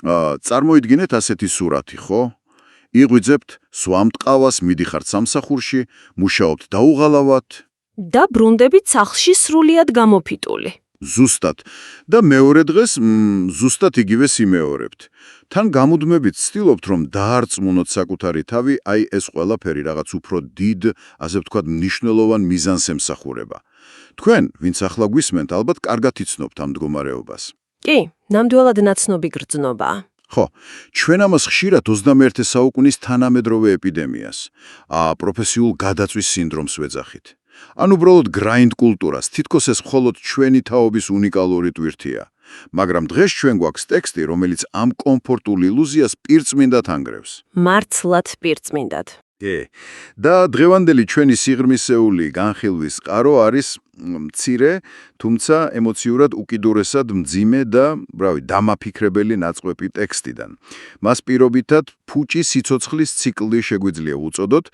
წარმოიდგინეთ ასეთი სურათი, ხო? იღვიძებთ სვამტყავას, მიდიხართ სამსახურში, მუშაობთ დაუღალავად და ბრუნდებით სახლში სრულიად გამოფიტული. ზუსტად და მეორე დღეს ზუსტად იგივეს იმეორებთ. თან გამუდმებით ცდილობთ, რომ დაარწმუნოთ საკუთარი თავი, აი ეს ყველაფერი რაღაც უფრო დიდ, ასე ვთქვათ, მნიშვნელოვან მიზანს ემსახურება. თქვენ, ვინც ახლა გვისმენთ, ალბათ კარგად იცნობთ ამ მდგომარეობას. კი, ნამდვილად ნაცნობი გრძნობაა. ხო, ჩვენ ამას ხშირად 21 საუკუნის თანამედროვე ეპიდემიას, პროფესიულ გადაწვის სინდრომს ვეძახით. ან უბრალოდ გრაინდ კულტურას, თითქოს ეს მხოლოდ ჩვენი თაობის უნიკალური ტვირთია. მაგრამ დღეს ჩვენ გვაქვს ტექსტი, რომელიც ამ კომფორტულ ილუზიას პირწმინდად ანგრევს. მართლად პირწმინდად. და დღევანდელი ჩვენი სიღრმისეული განხილვის წყარო არის მცირე, თუმცა ემოციურად უკიდურესად მძიმე და, დამაფიქრებელი ნაწყვეტი ტექსტიდან. მას პირობითად ფუჭი სიცოცხლის ციკლი შეგვიძლია უწოდოთ.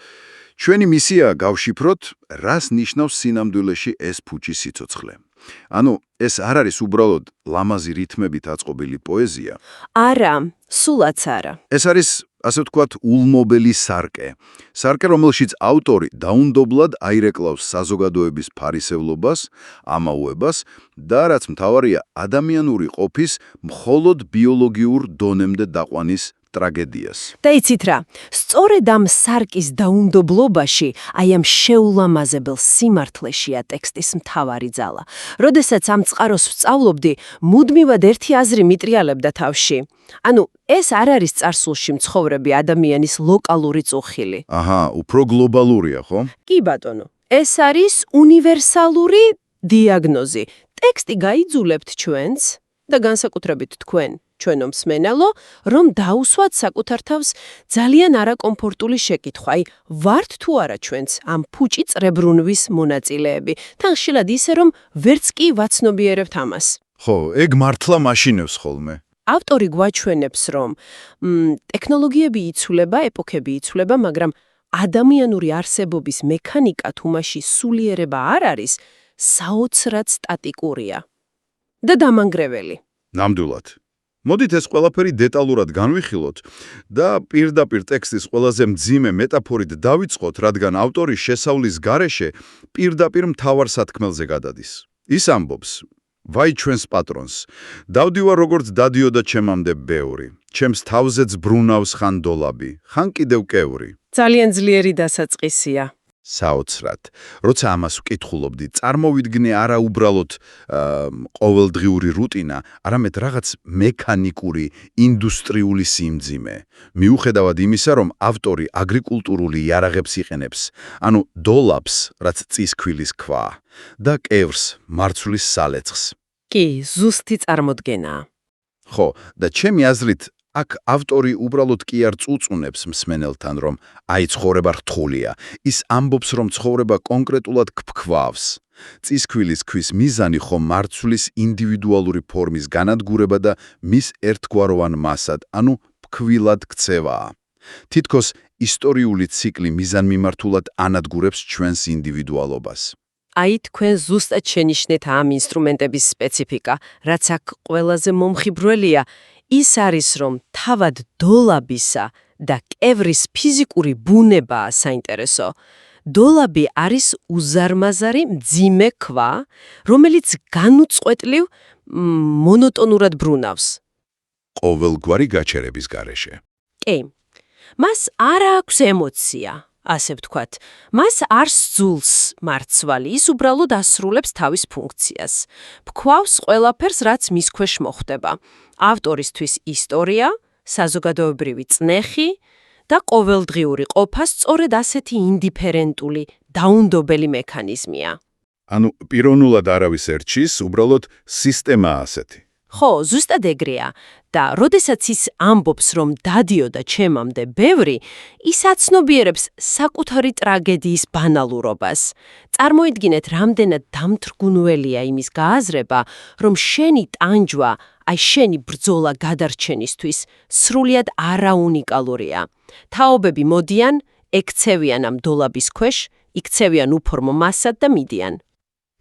ჩვენი მისია გავშიფროთ, რას ნიშნავს სინამდვილეში ეს ფუჭი სიცოცხლე. ანუ, ეს არ არის უბრალოდ ლამაზი რითმებით აწყობილი პოეზია. არა, სულაც არა. ეს არის, ასე ვთქვათ, ულმობელი სარკე. სარკე, რომელშიც ავტორი დაუნდობლად აირეკლავს საზოგადოების ფარისევლობას, ამაუებას და რაც მთავარია, ადამიანური ყოფის მხოლოდ ბიოლოგიურ დონემდე დაყვანის ტრაგედიას. და იცით რა, სწორედ ამ სარკის დაუნდობლობაში, აი ამ შეულამაზებელ სიმართლეშია ტექსტის მთავარი ძალა. როდესაც ამ წყაროს ვსწავლობდი, მუდმივად ერთი აზრი მიტრიალებდა თავში. ანუ, ეს არ არის წარსულში მცხოვრები ადამიანის ლოკალური წუხილი. აჰა, უფრო გლობალურია, ხო? კი ბატონო, ეს არის უნივერსალური დიაგნოზი. ტექსტი გაიძულებთ ჩვენს და განსაკუთრებით თქვენ, ჩვენო მსმენელო, რომ დაუსვათ საკუთარ თავს ძალიან არაკომფორტული შეკითხვა, აი, ვართ თუ არა ჩვენც ამ ფუჭი წრებრუნვის მონაწილეები, თან ხშირად ისე, რომ ვერც კი ვაცნობიერებთ ამას. ხო, ეგ მართლა მაშინებს ხოლმე. ავტორი გვაჩვენებს, რომ ტექნოლოგიები იცვლება, ეპოქები იცვლება, მაგრამ ადამიანური არსებობის მექანიკა თუმაში სულიერება არ არის, საოცრად სტატიკურია და დამანგრეველი. ნამდვილად. მოდით ეს ყველაფერი დეტალურად განვიხილოთ და პირდაპირ ტექსტის ყველაზე მძიმე მეტაფორით დავიწყოთ, რადგან ავტორის შესავლის გარეშე პირდაპირ მთავარ სათქმელზე გადადის. ის ამბობს: ვაი ჩვენს პატრონს, დავდივარ როგორც დადიოდა ჩემამდე ბევრი. ჩემს თავზეც ბრუნავს ხან დოლაბი, ხან კიდევ კევრი. ძალიან ძლიერი დასაწყისია. საოცრად. როცა ამას ვკითხულობდი, წარმოვიდგინე არა უბრალოდ ყოველდღიური რუტინა, არამედ რაღაც მექანიკური, ინდუსტრიული სიმძიმე. მიუხედავად იმისა, რომ ავტორი აგრიკულტურული იარაღებს იყენებს, ანუ დოლაბს, რაც წისქვილის ქვა, და კევრს, მარცვლის სალეცხს. კი, ზუსტი წარმოდგენაა. ხო, და ჩემი აზრით, აქ ავტორი უბრალოდ კი არ წუწუნებს მსმენელთან, რომ აი ცხოვრება რთულია. ის ამბობს, რომ ცხოვრება კონკრეტულად გფქვავს. წისქვილის ქვის მიზანი ხომ მარცვლის ინდივიდუალური ფორმის განადგურება და მის ერთგვაროვან მასად, ანუ ფქვილად ქცევაა. თითქოს ისტორიული ციკლი მიზანმიმართულად ანადგურებს ჩვენს ინდივიდუალობას. აი თქვენ ზუსტად შენიშნეთ ამ ინსტრუმენტების სპეციფიკა, რაც აქ ყველაზე მომხიბვლელია. ის არის, რომ თავად დოლაბისა და კევრის ფიზიკური ბუნებაა საინტერესო. დოლაბი არის უზარმაზარი მძიმე ქვა, რომელიც განუწყვეტლივ მონოტონურად ბრუნავს. ყოველგვარი გაჩერების გარეშე. კი. მას არ აქვს ემოცია, ასე ვთქვათ. მას არ სძულს მარცვალი, ის უბრალოდ ასრულებს თავის ფუნქციას. ფქვავს ყველაფერს, რაც მის ქვეშ მოხდება. ავტორისთვის ისტორია, საზოგადოებრივი წნეხი და ყოველდღიური ყოფა სწორედ ასეთი ინდიფერენტული, დაუნდობელი მექანიზმია. ანუ პიროვნულად არავის ერჩის, უბრალოდ სისტემაა ასეთი. ხო, ზუსტად ეგრეა. და როდესაც ის ამბობს, რომ დადიოდა ჩემამდე ბევრი, ის აცნობიერებს საკუთარი ტრაგედიის ბანალურობას. წარმოიდგინეთ, რამდენად დამთრგუნველია იმის გააზრება, რომ შენი ტანჯვა, აი შენი ბრძოლა გადარჩენისთვის სრულიად არაუნიკალურია. თაობები მოდიან, ექცევიან ამ დოლაბის ქვეშ, იქცევიან უფორმო მასად და მიდიან.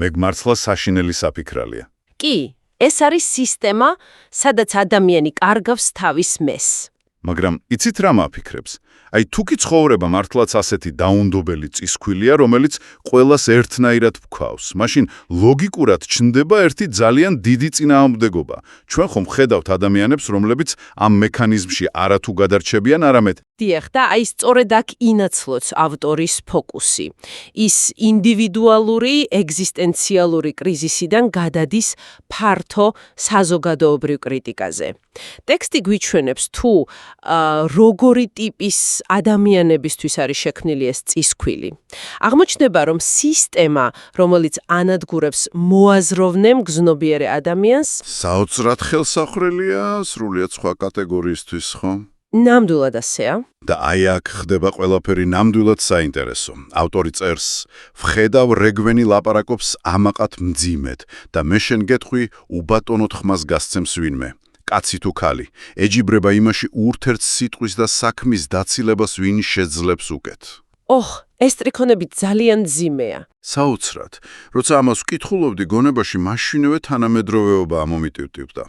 მე მართლა საშინელი საფიქრალია. კი, ეს არის სისტემა, სადაც ადამიანი კარგავს თავის მესს. მაგრამ იცით რა მაფიქრებს? აი თუ კი ცხოვრება მართლაც ასეთი დაუნდობელი წისქვილია, რომელიც ყველას ერთნაირად გვქავს, მაშინ ლოგიკურად ჩნდება ერთი ძალიან დიდი წინააღმდეგობა. ჩვენ ხომ ხედავთ ადამიანებს, რომლებიც ამ მექანიზმში არათუ გადარჩებიან, არამედ დიახ, და აი სწორედ აქ ინაცვლოს ავტორის ფოკუსი. ის ინდივიდუალური, ეგზისტენციალური კრიზისიდან გადადის ფართო საზოგადოებრივ კრიტიკაზე. ტექსტი გვიჩვენებს თუ როგორი ტიპის ადამიანებისთვის არის შექმნილი ეს წისქვილი. აღმოჩნდება, რომ სისტემა, რომელიც ანადგურებს მოაზროვნე მგზნობიარე ადამიანს, საოცრად ხელსაყრელია სრულიად სხვა კატეგორიისთვის, ხო? ნამდვილად ასეა. და აი აქ ხდება ყველაფერი ნამდვილად საინტერესო. ავტორი წერს, ვხედავ რეგვენი ლაპარაკობს ამაყად მძიმედ და მე შენ გეტყვი უბატონოდ ხმას გასცემს ვინმე. კაცი თუ ქალი, ეჯიბრება იმაში ურთერთ სიტყვის და საქმის დაცილებას ვინ შეძლებს უკეთ. ოხ, ეს ტრიქონები ძალიან მძიმეა. საოცრად, როცა ამას ვკითხულობდი, გონებაში მაშინვე თანამედროვეობა მომიტივტივდა.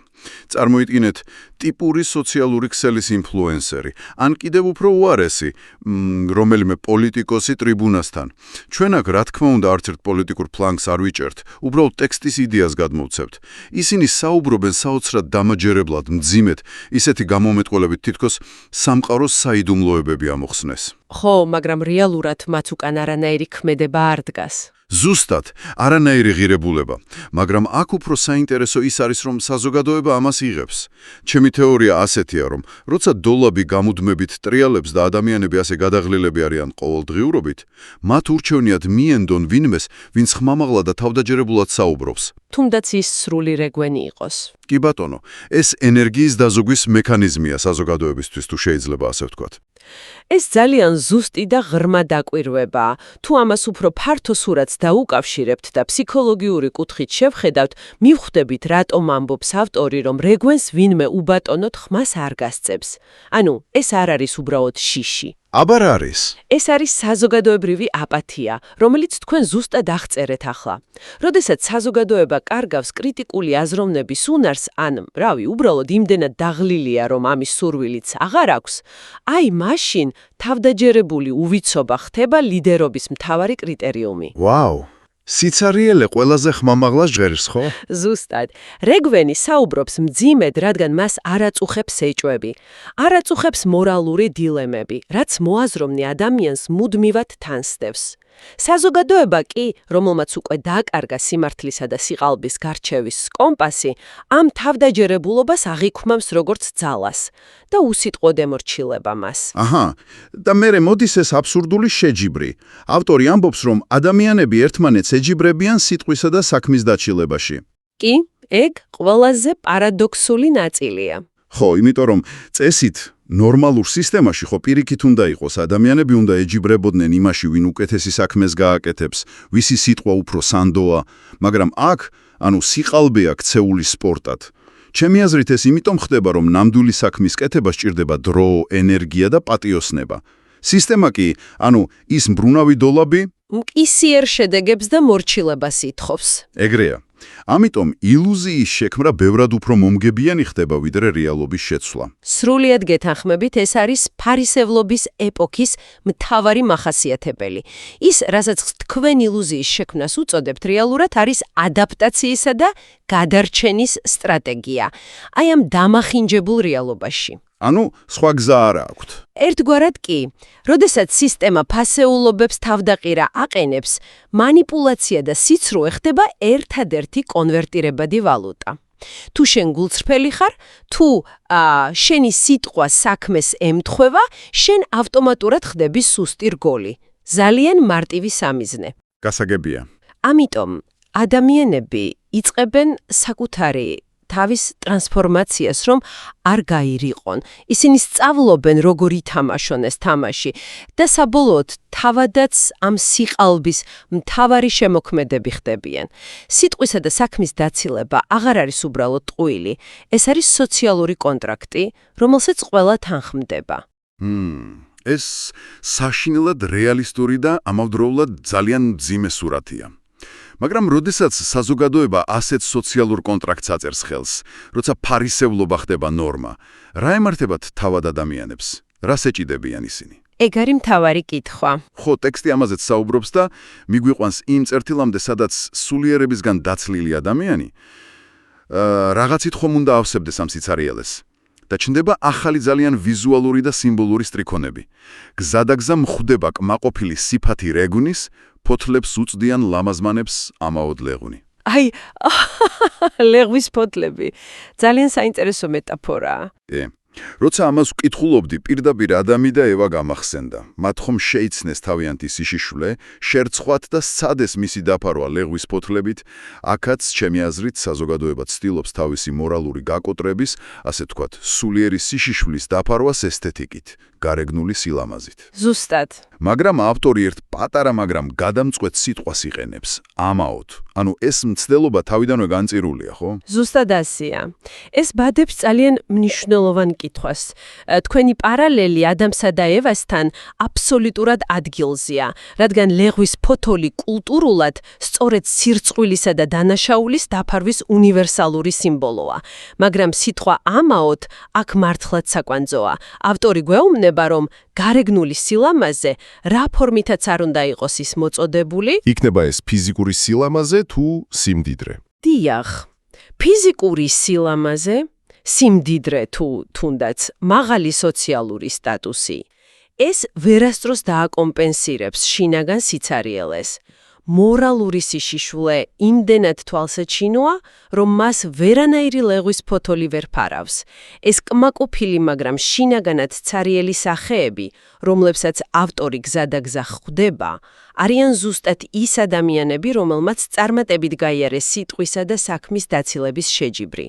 წარმოიდგინეთ, ტიპური სოციალური ქსელის ინფლუენსერი, ან კიდევ უფრო უარესი, რომელიმე პოლიტიკოსი ტრიბუნასთან. ჩვენ აქ, რა თქმა უნდა, არც ერთ პოლიტიკურ ფლანგს არ ვიჭერთ, უბრალოდ ტექსტის იდეას გადმოვცემთ. ისინი საუბრობენ საოცრად დამაჯერებლად, მძიმედ, ისეთი გამომეტყველებით თითქოს სამყაროს საიდუმლოებები ამოხსნეს. ხო, მაგრამ რეალურად მათ უკან არანაირი ქმედება არ დგას. ზუსტად, არანაირი ღირებულება, მაგრამ აქ უფრო საინტერესო ის არის, რომ საზოგადოება ამას იღებს. ჩემი თეორია ასეთია, რომ როცა დოლაბი გამუდმებით ტრიალებს და ადამიანები ასე გადაღლილები არიან ყოველდღიურობით, მათ ურჩევნიათ მიენდონ ვინმეს, ვინც ხმამაღლა და თავდაჯერებულად საუბრობს. თუნდაც ის სრული რეგვენი იყოს. კი ბატონო, ეს ენერგიის დაზოგვის მექანიზმია საზოგადოებისთვის, თუ შეიძლება ასე ვთქვათ. ეს ძალიან ზუსტი და ღრმა დაკვირვებაა. თუ ამას უფრო ფართო სურათს დაუკავშირებთ და ფსიქოლოგიური კუთხით შევხედავთ, მივხვდებით, რატომ ამბობს ავტორი, რომ რეგვენს ვინმე უბატონოდ ხმას არ გასცემს. ანუ, ეს არ არის უბრალოდ შიში. აბარ არის. ეს არის საზოგადოებრივი აპათია, რომელიც თქვენ ზუსტად აღწერეთ ახლა. როდესაც საზოგადოება კარგავს კრიტიკული აზროვნების უნარს, ან, უბრალოდ იმდენად დაღლილია, რომ ამის სურვილიც აღარ აქვს, აი მაშინ თავდაჯერებული უვიცობა ხდება ლიდერობის მთავარი კრიტერიუმი. ვაუ! სიცარიელე ყველაზე ხმამაღლა ჟღერს, ხო? ზუსტად. რეგვენი საუბრობს მძიმედ, რადგან მას არ აწუხებს ეჭვები. არ აწუხებს მორალური დილემები, რაც მოაზროვნე ადამიანს მუდმივად თანსდევს. საზოგადოება კი, რომელმაც უკვე დააკარგა სიმართლისა და სიყალბის გარჩევის კომპასი, ამ თავდაჯერებულობას აღიქვამს როგორც ძალას და უსიტყვოდ ემორჩილება მას. აჰა, და მერე მოდის ეს აბსურდული შეჯიბრი. ავტორი ამბობს, რომ ადამიანები ერთმანეთს ეჯიბრებიან სიტყვისა და საქმის დაჩილებაში. კი, ეგ ყველაზე პარადოქსული ნაწილია. ხო, იმიტომ რომ წესით ნორმალურ სისტემაში ხო პირიქით უნდა იყოს, ადამიანები უნდა ეჯიბრებოდნენ იმაში, ვინ უკეთესი საქმეს გააკეთებს, ვისი სიტყვა უფრო სანდოა, მაგრამ აქ, სიყალბე აქ ქცეული სპორტად. ჩემი აზრით ეს იმიტომ ხდება, რომ ნამდვილი საქმის კეთება სჭირდება დრო, ენერგია და პატიოსნება. სისტემა კი, ის მბრუნავი დოლაბი მკისიერ შედეგებს და მორჩილებას ითხოვს. ეგრეა. ამიტომ ილუზიის შექმნა ბევრად უფრო მომგებიანი ხდება, ვიდრე რეალობის შეცვლა. სრულიად გეთანხმებით, ეს არის ფარისევლობის ეპოქის მთავარი მახასიათებელი. ის, რასაც თქვენ ილუზიის შექმნას უწოდებთ, რეალურად არის ადაპტაციისა და გადარჩენის სტრატეგია. აი ამ დამახინჯებულ რეალობაში. სხვა გზა არ აქვთ. ერთგვარად კი, როდესაც სისტემა ფასეულობებს თავდაყირა აყენებს, მანიპულაცია და სიცრუე ხდება ერთადერთი კონვერტირებადი ვალუტა. თუ შენ გულწრფელი ხარ, თუ შენი სიტყვა საქმეს ემთხვევა, შენ ავტომატურად ხდები სუსტი რგოლი. ძალიან მარტივი სამიზნე. გასაგებია. ამიტომ ადამიანები იწყებენ საკუთარი თავის ტრანსფორმაციას, რომ არ გაირიყონ. ისინი სწავლობენ, როგორ ითამაშონ ეს თამაში და საბოლოოდ თავადაც ამ სიყალბის მთავარი შემოქმედები ხდებიან. სიტყვისა და საქმის დაცილება აღარ არის უბრალოდ ტყუილი, ეს არის სოციალური კონტრაქტი, რომელსაც ყველა თანხმდება. ეს საშინელად რეალისტური და ამავდროულად ძალიან მძიმე სურათია. მაგრამ როდესაც საზოგადოება ასეთ სოციალურ კონტრაქტს აწერს ხელს, როცა ფარისევლობა ხდება ნორმა, რა ემართებათ თავად ადამიანებს? რას ეჭიდებიან ისინი? ეგ არის მთავარი კითხვა. ხო, ტექსტი ამაზეც საუბრობს და მიგვიყვანს იმ წერტილამდე, სადაც სულიერებისგან დაცლილი ადამიანი რაღაცით ხომ უნდა ავსებდეს ამ სიცარიელეს. და ჩნდება ახალი ძალიან ვიზუალური და სიმბოლური სტრიქონები. გზადაგზა მხვდება კმაყოფილი სიფათი რეგუნის, ფოთლებს უწდიან ლამაზმანებს ამაოდ ლეღუნი. აი, ლეღვის ფოთლები. ძალიან საინტერესო მეტაფორაა. როცა ამას ვკითხულობდი, პირდაპირ ადამი და ევა გამახსენდა. მათ ხომ შეიცნეს თავიანთი სიშიშვლე, შერცხვათ და სცადეს მისი დაფარვა ლეღვის ფოთლებით, აქაც ჩემი აზრით საზოგადოება ცდილობს თავისი მორალური გაკოტრების, ასე ვთქვათ, სულიერი სიშიშვლის დაფარვას ესთეტიკით, გარეგნული სილამაზით. ზუსტად. მაგრამ ავტორი ერთ პატარა, მაგრამ გადამწყვეტ სიტყვას იყენებს. ამაოდ. ანუ ეს მცდელობა თავიდანვე განწირულია, ხო? ზუსტად ასია. ეს ბადებს ძალიან მნიშვნელოვან კითხვას. თქვენი პარალელი ადამსა და ევასთან აბსოლუტურად ადგილზეა, რადგან ლეღვის ფოთოლი კულტურულად სწორედ სირწყვილისა და დანაშაულის დაფარვის უნივერსალური სიმბოლოა. მაგრამ სიტყვა ამაოდ აქ მართლაც საკვანძოა. ავტორი გვეუბნება, რომ გარეგნული სილამაზე რა ფორმითაც არ უნდა იყოს ის მოწოდებული? იქნება ეს ფიზიკური სილამაზე თუ სიმდიდრე? დიახ. ფიზიკური სილამაზე, სიმდიდრე თუ თუნდაც მაღალი სოციალური სტატუსი. ეს ვერასდროს დააკომპენსირებს შინაგან სიცარიელეს. მორალური სიშიშვლე იმდენად თვალსაჩინოა, რომ მას ვერანაირი ლეღვის ფოთოლი ვერ ფარავს. ეს კმაყოფილი, მაგრამ შინაგანად ცარიელი სახეები, რომლებსაც ავტორი გზადაგზა ხვდება, არიან ზუსტად ის ადამიანები, რომელმაც წარმატებით გაიარეს სიტყვისა და საქმის დაცილების შეჯიბრი.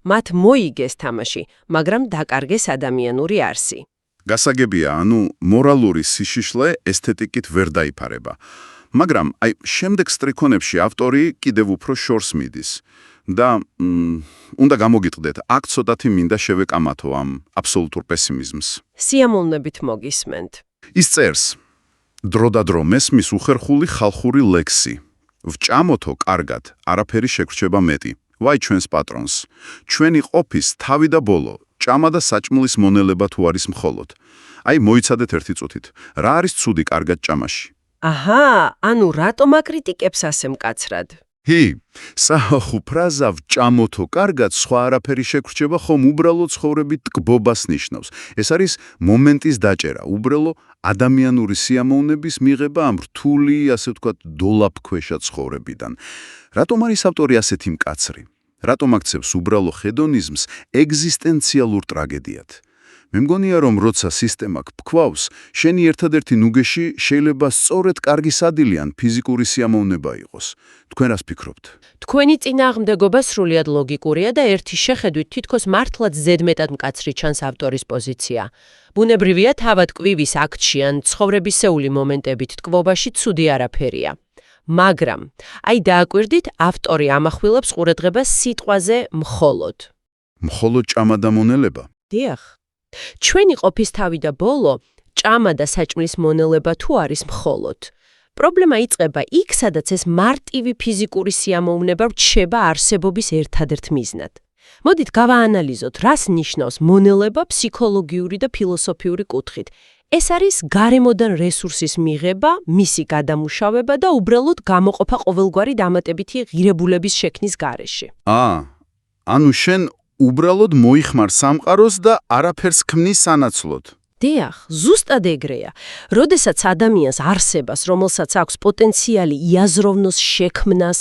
მათ მოიგეს თამაში, მაგრამ დაკარგეს ადამიანური არსი. გასაგებია, ანუ მორალური სიშიშლე ესთეტიკით ვერ დაიფარება. მაგრამ აი შემდეგ სტრიქონებში ავტორი კიდევ უფრო შორს მიდის და უნდა გამოგიტყდეთ, აქ ცოტათი მინდა შევეკამათო ამ აბსოლუტურ პესიმიზმს. სიამოვნებით მოგისმენთ. ის წერს: დროდადრო მესმის უხერხული ხალხური ლექსი. ვჭამოთო კარგად, არაფერი შეგრჩება მეტი. ვაი ჩვენს პატრონს. ჩვენი ყოფის თავი და ბოლო, ჭამა და საჭმლის მონელება თუ არის მხოლოდ. აი მოიცადეთ ერთი წუთით. რა არის ცუდი კარგად ჭამაში? აჰა, ანუ რატომ აკრიტიკებს ასე მკაცრად? საახუ ფრაზა ვჭამოთო კარგად, სხვა არაფერი შეგრჩება, ხომ უბრალოდ ცხოვრებით ტკბობას ნიშნავს. ეს არის მომენტის დაჭერა, უბრალო ადამიანური სიამოვნების მიღება ამ რთული, ასე ვთქვათ, დოლაფქვეშა ცხოვრებიდან. რატომ არის ავტორი ასეთი მკაცრი? რატომ აქცევს უბრალო ჰედონიზმს ეგზისტენციალურ ტრაგედიად? მე მგონია, რომ როცა სისტემა გფქვავს, შენი ერთადერთი ნუგეში შეიძლება სწორედ კარგი სადილი ან ფიზიკური სიამოვნება იყოს. თქვენ რას ფიქრობთ? თქვენი წინააღმდეგობა სრულიად ლოგიკურია და ერთი შეხედვით თითქოს მართლაც ზედმეტად მკაცრი ჩანს ავტორის პოზიცია. ბუნებრივია თავად კვივის აქტში ან ცხოვრებისეული მომენტებით ტკბობაში ცუდი არაფერია. მაგრამ, აი დააკვირდით, ავტორი ამახვილებს ყურადღებას სიტყვაზე მხოლოდ. მხოლოდ ჭამა და მონელება? დიახ. ჩვენი ყოფის თავი და ბოლო, ჭამა და საჭმლის მონელება თუ არის მხოლოდ. პრობლემა იწყება იქ, სადაც ეს მარტივი ფიზიკური სიამოვნება რჩება არსებობის ერთადერთ მიზნად. მოდით გავაანალიზოთ, რას ნიშნავს მონელება ფსიქოლოგიური და ფილოსოფიური კუთხით. ეს არის გარემოდან რესურსის მიღება, მისი გადამუშავება და უბრალოდ გამოყოფა ყოველგვარი დამატებითი ღირებულების შექმნის გარეშე. ანუ შენ უბრალოდ მოიხმარ სამყაროს და არაფერს ქმნის სანაცვლოდ. დიახ, ზუსტად ეგრეა. როდესაც ადამიანს არსებას, რომელსაც აქვს პოტენციალი იაზროვნოს შექმნას,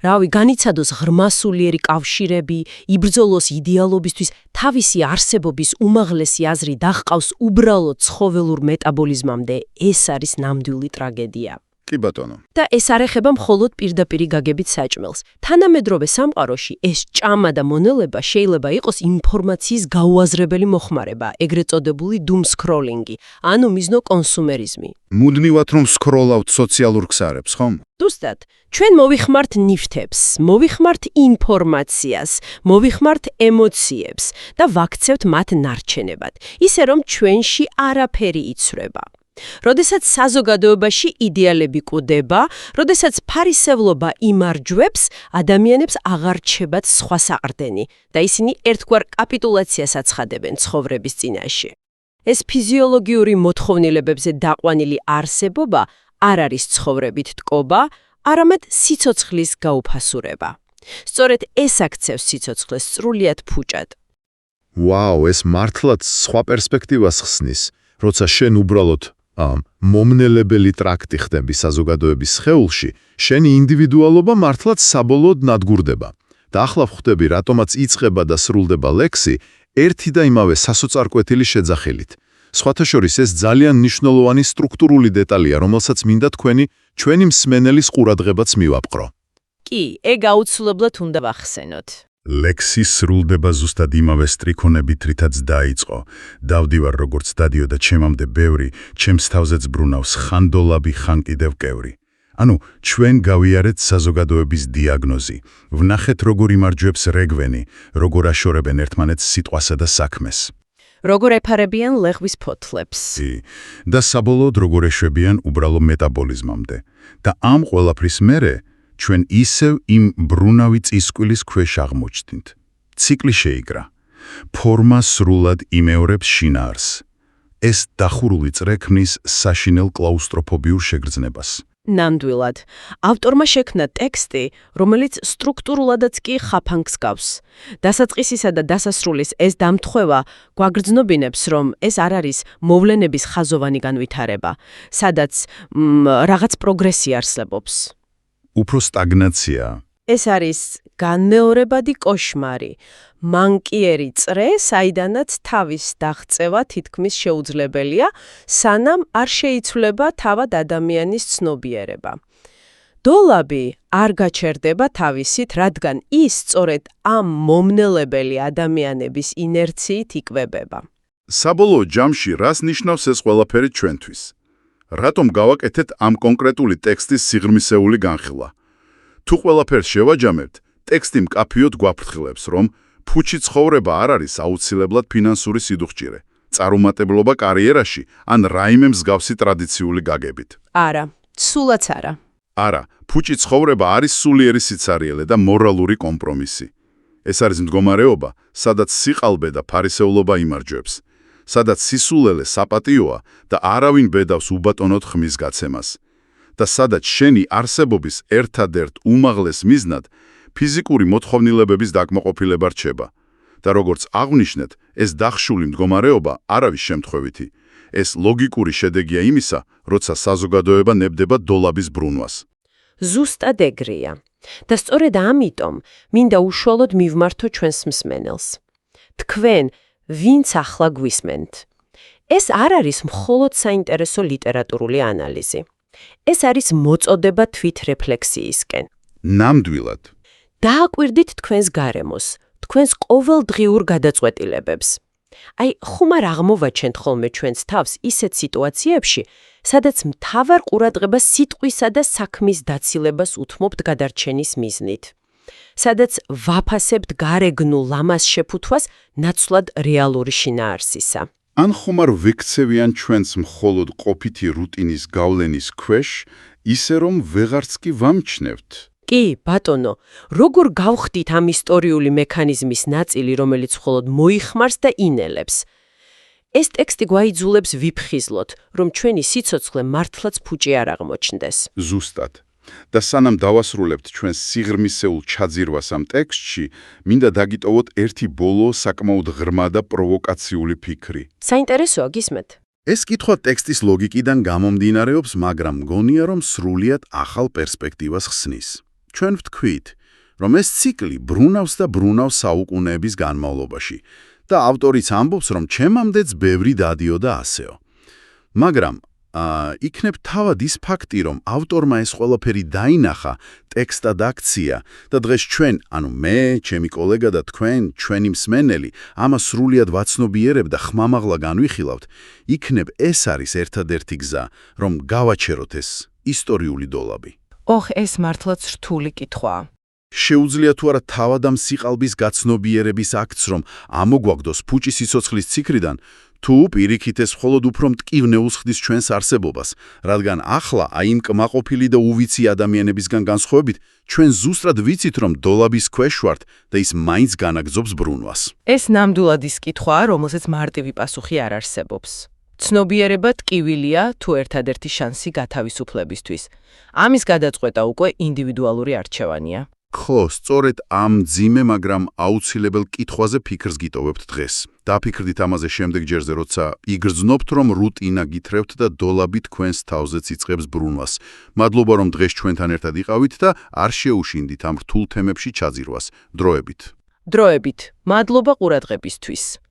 განიცადოს ღრმასულიერი კავშირები, იბრძოლოს იდეალობისთვის, თავისი არსებობის უმაღლესი აზრი დაჰყავს უბრალოდ ცხოველურ მეტაბოლიზმამდე, ეს არის ნამდვილი ტრაგედია. კი ბატონო. და ეს არ ეხება მხოლოდ პირდაპირი გაგებით საჭმელს. თანამედროვე სამყაროში ეს ჭამა და მონელება შეიძლება იყოს ინფორმაციის გაუაზრებელი მოხმარება, ეგრეთ წოდებული doom scrolling-ი, ანუ მიზნო კონსუმერიზმი. მუდმივად რომ სკროლავთ სოციალურ ქსარებს, ხომ? ზუსტად, ჩვენ მოვიხმართ ნივთებს, მოვიხმართ ინფორმაციას, მოვიხმართ ემოციებს და ვაქცევთ მათ ნარჩენებად, ისე რომ ჩვენში არაფერი იცვლება. როდესაც საზოგადოებაში იდეალები კვდება, როდესაც ფარისევლობა იმარჯვებს, ადამიანებს აღარ რჩებათ სხვა საყრდენი და ისინი ერთგვარ კაპიტულაციას აცხადებენ ცხოვრების წინაშე. ეს ფიზიოლოგიური მოთხოვნილებებზე დაყვანილი არსებობა არ არის ცხოვრებით ტკობა, არამედ სიცოცხლის გაუფასურება. სწორედ ეს აქცევს სიცოცხლეს სრულიად ფუჭად. ვაუ, ეს მართლაც სხვა პერსპექტივას ხსნის, როცა შენ უბრალოდ მომნელებელი ტრაქტი ხდები საზოგადოების სხეულში, შენი ინდივიდუალობა მართლაც საბოლოოდ ნადგურდება. და ახლა ხვდები, რატომაც იწყება და სრულდება ლექსი ერთი და იმავე სასოწარკვეთილი შეძახილით. სხვათა შორის ეს ძალიან მნიშვნელოვანი სტრუქტურული დეტალია, რომელსაც მინდა ჩვენი მსმენელის ყურადღებაც მივაპყრო. კი, ეგ აუცილებლად უნდა ვახსენოთ. ლექსი სრულდება ზუსტად იმავე სტრიქონებით, რითაც დაიწყო. დავდივარ როგორც დადიოდა ჩემამდე ბევრი, ჩემს თავზეც ბრუნავს ხან დოლაბი, ხან კიდევ კევრი. ანუ, ჩვენ გავიარეთ საზოგადოების დიაგნოზი. ვნახეთ, როგორ იმარჯვებს რეგვენი, როგორ აშორებენ ერთმანეთს სიტყვასა და საქმეს. როგორ ეფარებიან ლეღვის ფოთლებს. და საბოლოოდ როგორ ეშვებიან უბრალო მეტაბოლიზმამდე. და ამ ყველაფრის მერე ჩვენ ისევ იმ ბრუნავი წისკვილის ქვეშ აღმოჩნდით. ციკლი შეიგრა. ფორმა სრულად იმეორებს შინაარს. ეს დახურული წრე ქმნის საშინელ კლაუსტროფობიურ შეგრძნებას. ნამდვილად, ავტორმა შექმნა ტექსტი, რომელიც სტრუქტურულადაც კი ხაფანგს გავს. დასაწყისისა და დასასრულის ეს დამთხევა გვაგრძნობინებს, რომ ეს არ არის მოვლენების ხაზოვანი განვითარება, სადაც რაღაც პროგრესი არსებობს. უფრო სტაგნაცია. ეს არის განმეორებადი კოშმარი, მანკიერი წრე, საიდანაც თავის დაღწევა თითქმის შეუძლებელია, სანამ არ შეიცვლება თავად ადამიანის ცნობიერება. დოლაბი არ გაჩერდება თავისით, რადგან ის სწორედ ამ მომნელებელი ადამიანების ინერციით იკვებება. საბოლოო ჯამში რას ნიშნავს ეს ყველაფერი ჩვენთვის? რატომ გავაკეთეთ ამ კონკრეტული ტექსტის სიღრმისეული განხილვა? თუ ყველაფერს შევაჯამებთ, ტექსტი მკაფიოდ გვაფრთხილებს, რომ ფუჩი ცხოვრება არ არის აუცილებლად ფინანსური სიდუხჭირე, წარუმატებლობა კარიერაში ან რაიმე მსგავსი ტრადიციული გაგებით. არა, სულაც არა. არა, ფუჩი ცხოვრება არის სულიერი სიცარიელე და მორალური კომპრომისი. ეს არის მდგომარეობა, სადაც სიყალბე და ფარისევლობა იმარჯვებს, სადაც სისულელე საპატიოა და არავინ ბედავს უბატონოდ ხმის გაცემას. და სადაც შენი არსებობის ერთადერთ უმაღლეს მიზნად ფიზიკური მოთხოვნილებების დაკმაყოფილება რჩება. და როგორც აღვნიშნეთ, ეს დახშული მდგომარეობა არავის შემთხვევითი. ეს ლოგიკური შედეგია იმისა, როცა საზოგადოება ნებდება დოლაბის ბრუნვას. ზუსტად ეგრეა. და სწორედ ამიტომ მინდა უშუალოდ მივმართო ჩვენს მსმენელს. თქვენ ვინც ახლა გვისმენთ. ეს არ არის მხოლოდ საინტერესო ლიტერატურული ანალიზი. ეს არის მოწოდება თვითრეფლექსიისკენ. ნამდვილად. დააკვირდით თქვენს გარემოს, თქვენს ყოველდღიურ გადაწყვეტილებებს. ხომ არ აღმოვაჩენთ ხოლმე ჩვენს თავს ისეთ სიტუაციებში, სადაც მთავარ ყურადღებას სიტყვისა და საქმის დაცილებას უთმობთ გადარჩენის მიზნით. სადაც ვაფასებთ გარეგნულ ლამას შეფუთვას ნაცვლად რეალური შინაარსისა. ან ხომ არ ვექცევიან ჩვენს მხოლოდ ყოფითი რუტინის გავლენის ქვეშ, ისე რომ ვეღარც კი ვამჩნევთ. კი, ბატონო, როგორ გავხდით ამ ისტორიული მექანიზმის ნაწილი, რომელიც მხოლოდ მოიხმარს და ინელებს? ეს ტექსტი გვაიძულებს ვიფხიზლოთ, რომ ჩვენი სიცოცხლე მართლაც ფუჭი არ აღმოჩნდეს. ზუსტად. და სანამ დავასრულებთ ჩვენს სიღრმისეულ ჩაძირვას ამ ტექსტში, მინდა დაგიტოვოთ ერთი ბოლო საკმაოდ ღრმა და პროვოკაციული ფიქრი. საინტერესოა, გისმენთ? ეს კითხვა ტექსტის ლოგიკიდან გამომდინარეობს, მაგრამ მგონია, რომ სრულიად ახალ პერსპექტივას ხსნის. ჩვენ ვთქვით, რომ ეს ციკლი ბრუნავს და ბრუნავს საუკუნეების განმავლობაში და ავტორიც ამბობს, რომ ჩემამდეც ბევრი დადიოდა ასეო. მაგრამ იქნებ თავად ის ფაქტი, რომ ავტორმა ეს ყველაფერი დაინახა, ტექსტად აქცია და დღეს ჩვენ, ანუ მე, ჩემი კოლეგა და თქვენ, ჩვენი მსმენელი, ამას სრულიად ვაცნობიერებ და ხმამაღლა განვიხილავთ, იქნებ ეს არის ერთადერთი გზა, რომ გავაჩეროთ ეს ისტორიული დოლაბი. ეს მართლაც რთული კითხვაა. შეუძლია თუ არა თავად ამ სიყალბის გაცნობიერების აქტს, რომ ამოგვაგდოს ფუჭი სიცოცხლის ციკლიდან, თუ პირიქით ეს მხოლოდ უფრო მტკივ ნეულს ხდის ჩვენს არსებობას, რადგან ახლა აი იმ კმაყოფილი და უვიცი ადამიანებისგან განსხვავებით, ჩვენ ზუსტად ვიცით, რომ დოლაბის ქვეშ ვართ და ის მაინც განაგრძობს ბრუნვას. ეს ნამდვილად ის კითხვაა, რომელსაც მარტივი პასუხი არ არსებობს. ცნობიერება ტკივილია თუ ერთადერთი შანსი გათავისუფლებისთვის. ამის გადაწყვეტა უკვე ინდივიდუალური არჩევანია. ხო, სწორედ ამ მძიმე, მაგრამ აუცილებელ კითხვაზე ფიქრს გიტოვებთ დღეს. დაფიქრდით ამაზე შემდეგ ჯერზე, როცა იგრძნობთ, რომ რუტინა გითხრევთ და დოლაბი თქვენს თავზეც იწყებს ბრუნვას. მადლობა, რომ დღეს ჩვენთან ერთად იყავით და არ შეუშინდით ამ რთულ თემებში ჩაძირვას. დროებით. დროებით. მადლობა ყურადღებისთვის.